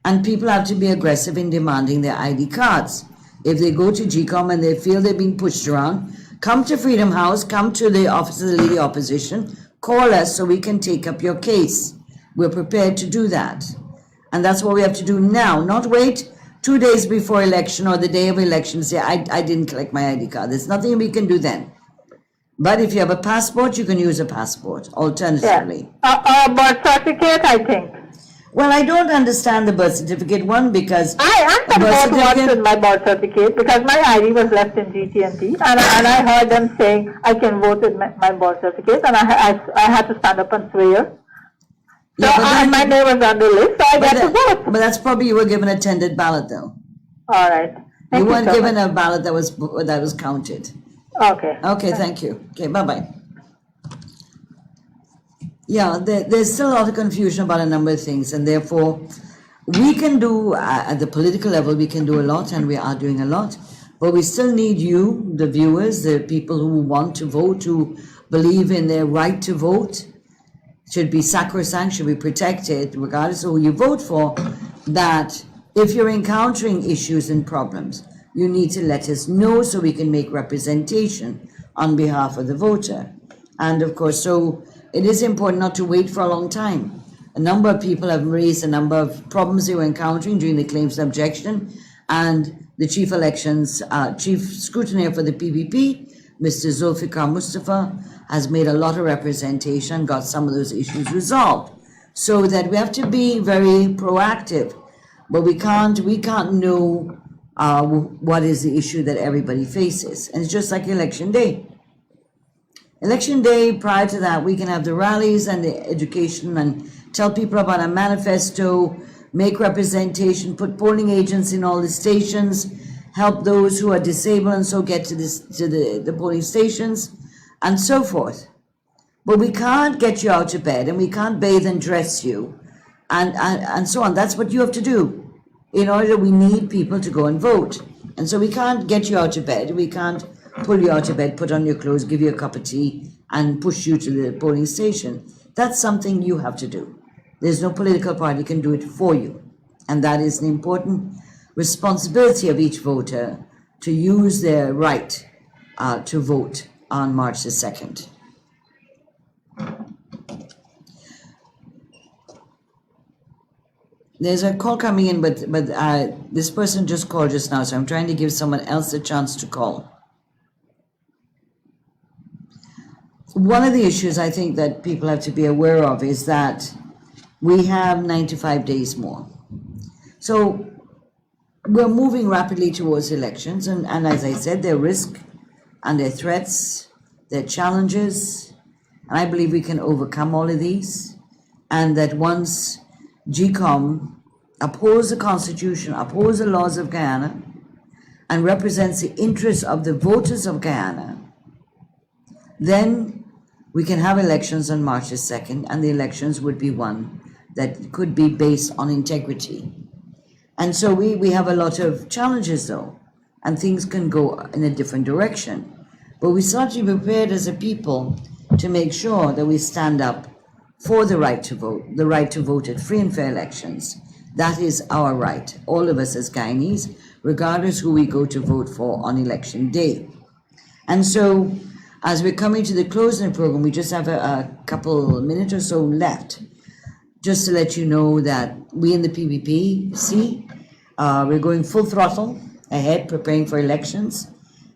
And people have to be aggressive in demanding their ID cards. If they go to GCOM and they feel they're being pushed around, come to Freedom House, come to the Office of the Leader Opposition, call us so we can take up your case. We're prepared to do that. And that's what we have to do now, not wait 2 days before election or the day of election and say, I didn't collect my ID card. There's nothing we can do then. But if you have a passport, you can use a passport, alternatively. Yeah. Birth certificate, I think. Well, I don't understand the birth certificate one because I bought once with my birth certificate because my ID was left in GT&T and I heard them saying I can vote with my birth certificate and I had to stand up and swear. So my name was on the list, so I got to vote. But that's probably you were given a tendered ballot though. All right. You weren't given a ballot that was counted. Okay. Okay, thank you. Okay, bye-bye. Yeah, there's still a lot of confusion about a number of things, and therefore we can do, at the political level, we can do a lot, and we are doing a lot, but we still need you, the viewers, the people who want to vote, who believe in their right to vote, should be sacrosanct, should be protected, regardless of who you vote for, that if you're encountering issues and problems, you need to let us know so we can make representation on behalf of the voter. And of course, so it is important not to wait for a long time. A number of people have raised a number of problems they were encountering during the claims and objection, and the chief scrutineer for the PPP, Mr. Zulfikar Mustafa, has made a lot of representation, got some of those issues resolved. So that we have to be very proactive, but we can't know what is the issue that everybody faces. And it's just like Election Day. Election Day, prior to that, we can have the rallies and the education and tell people about a manifesto, make representation, put polling agents in all the stations, help those who are disabled and so get to the polling stations, and so forth. But we can't get you out of bed, and we can't bathe and dress you, and so on. That's what you have to do. In order, we need people to go and vote. And so we can't get you out of bed. We can't pull you out of bed, put on your clothes, give you a cup of tea, and push you to the polling station. That's something you have to do. There's no political party can do it for you. And that is an important responsibility of each voter to use their right to vote on March the 2nd. There's a call coming in, but this person just called just now, so I'm trying to give someone else a chance to call. One of the issues I think that people have to be aware of is that we have 95 days more. So we're moving rapidly towards elections, and as I said, there are risks and there are threats, there are challenges, and I believe we can overcome all of these, and that once GECOM upholds the Constitution, upholds the laws of Guyana, and represents the interests of the voters of Guyana, then we can have elections on March the 2nd, and the elections would be one that could be based on integrity. And so we have a lot of challenges, though, and things can go in a different direction. But we start to be prepared as a people to make sure that we stand up for the right to vote at free and fair elections. That is our right, all of us as Guyanese, regardless who we go to vote for on election day. And so, as we're coming to the close of the program, we just have a couple minutes or so left, just to let you know that we in the PPPC, we're going full throttle ahead, preparing for elections,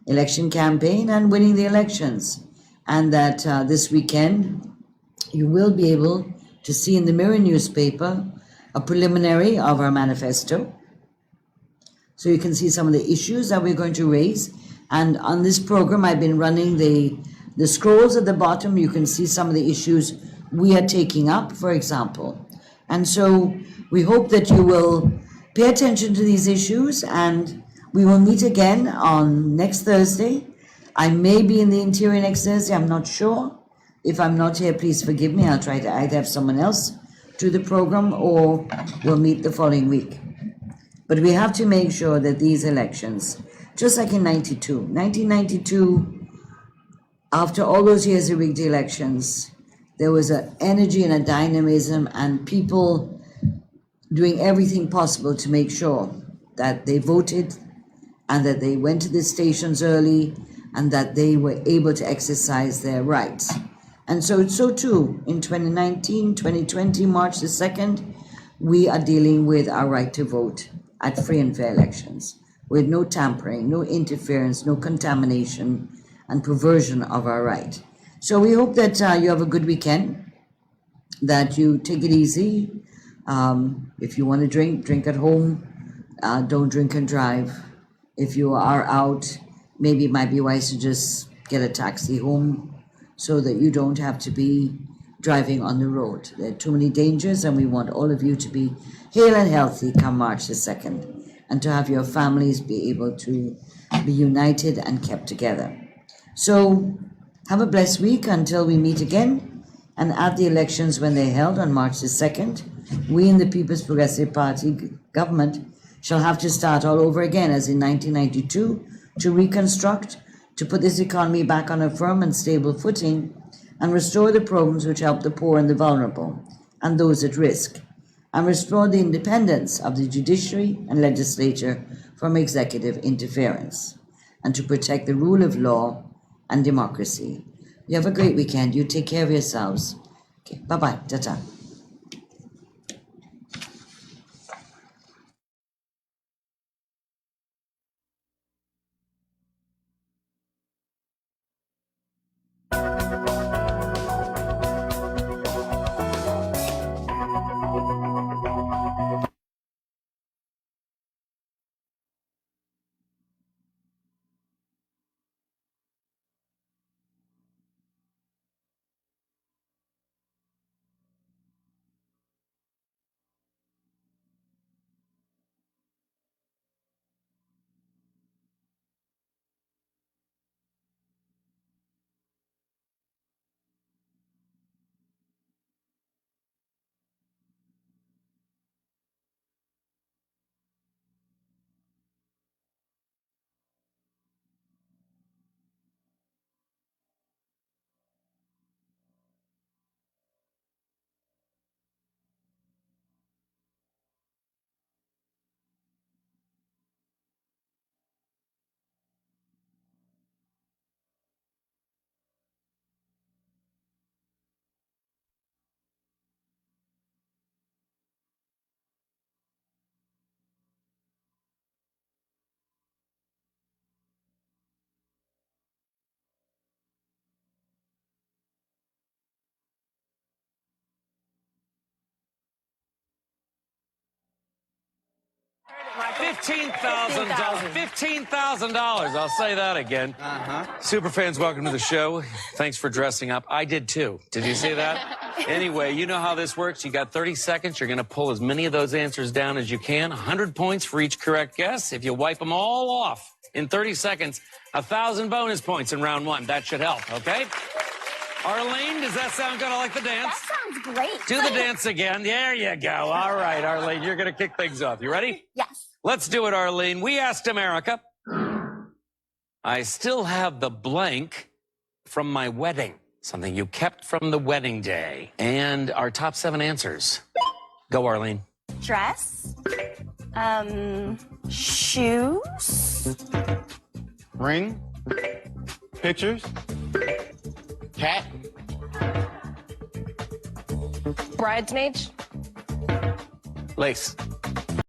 election campaign, and winning the elections. And that this weekend, you will be able to see in the Mirror newspaper a preliminary of our manifesto. So you can see some of the issues that we're going to raise. And on this program, I've been running the scrolls at the bottom. You can see some of the issues we are taking up, for example. And so we hope that you will pay attention to these issues, and we will meet again on next Thursday. I may be in the interior next Thursday, I'm not sure. If I'm not here, please forgive me. I'll try to either have someone else do the program or we'll meet the following week. But we have to make sure that these elections, just like in 1992, after all those years of rigged elections, there was an energy and a dynamism and people doing everything possible to make sure that they voted and that they went to the stations early and that they were able to exercise their rights. And so too, in 2019, 2020, March the 2nd, we are dealing with our right to vote at free and fair elections, with no tampering, no interference, no contamination and perversion of our right. So we hope that you have a good weekend, that you take it easy. If you want to drink at home. Don't drink and drive. If you are out, maybe it might be wise to just get a taxi home so that you don't have to be driving on the road. There are too many dangers, and we want all of you to be hale and healthy come March the 2nd, and to have your families be able to be united and kept together. So have a blessed week until we meet again, and at the elections when they're held on March the 2nd, we in the People's Progressive Party government shall have to start all over again as in 1992 to reconstruct, to put this economy back on a firm and stable footing, and restore the programs which help the poor and the vulnerable and those at risk, and restore the independence of the judiciary and legislature from executive interference, and to protect the rule of law and democracy. You have a great weekend. You take care of yourselves. Okay, bye-bye. Ta-ta. $15,000. I'll say that again. Superfans, welcome to the show. Thanks for dressing up. I did too. Did you see that? Anyway, you know how this works. You got 30 seconds. You're going to pull as many of those answers down as you can. 100 points for each correct guess. If you wipe them all off in 30 seconds, 1,000 bonus points in round one. That should help, okay? Arlene, does that sound good? I like the dance. That sounds great. Do the dance again. There you go. All right, Arlene, you're going to kick things off. You ready? Yes. Let's do it, Arlene. We asked America. I still have the blank from my wedding. Something you kept from the wedding day. And our top 7 answers. Go, Arlene. Dress. Shoes. Ring. Pictures. Cat. Bridesmaids. Lace.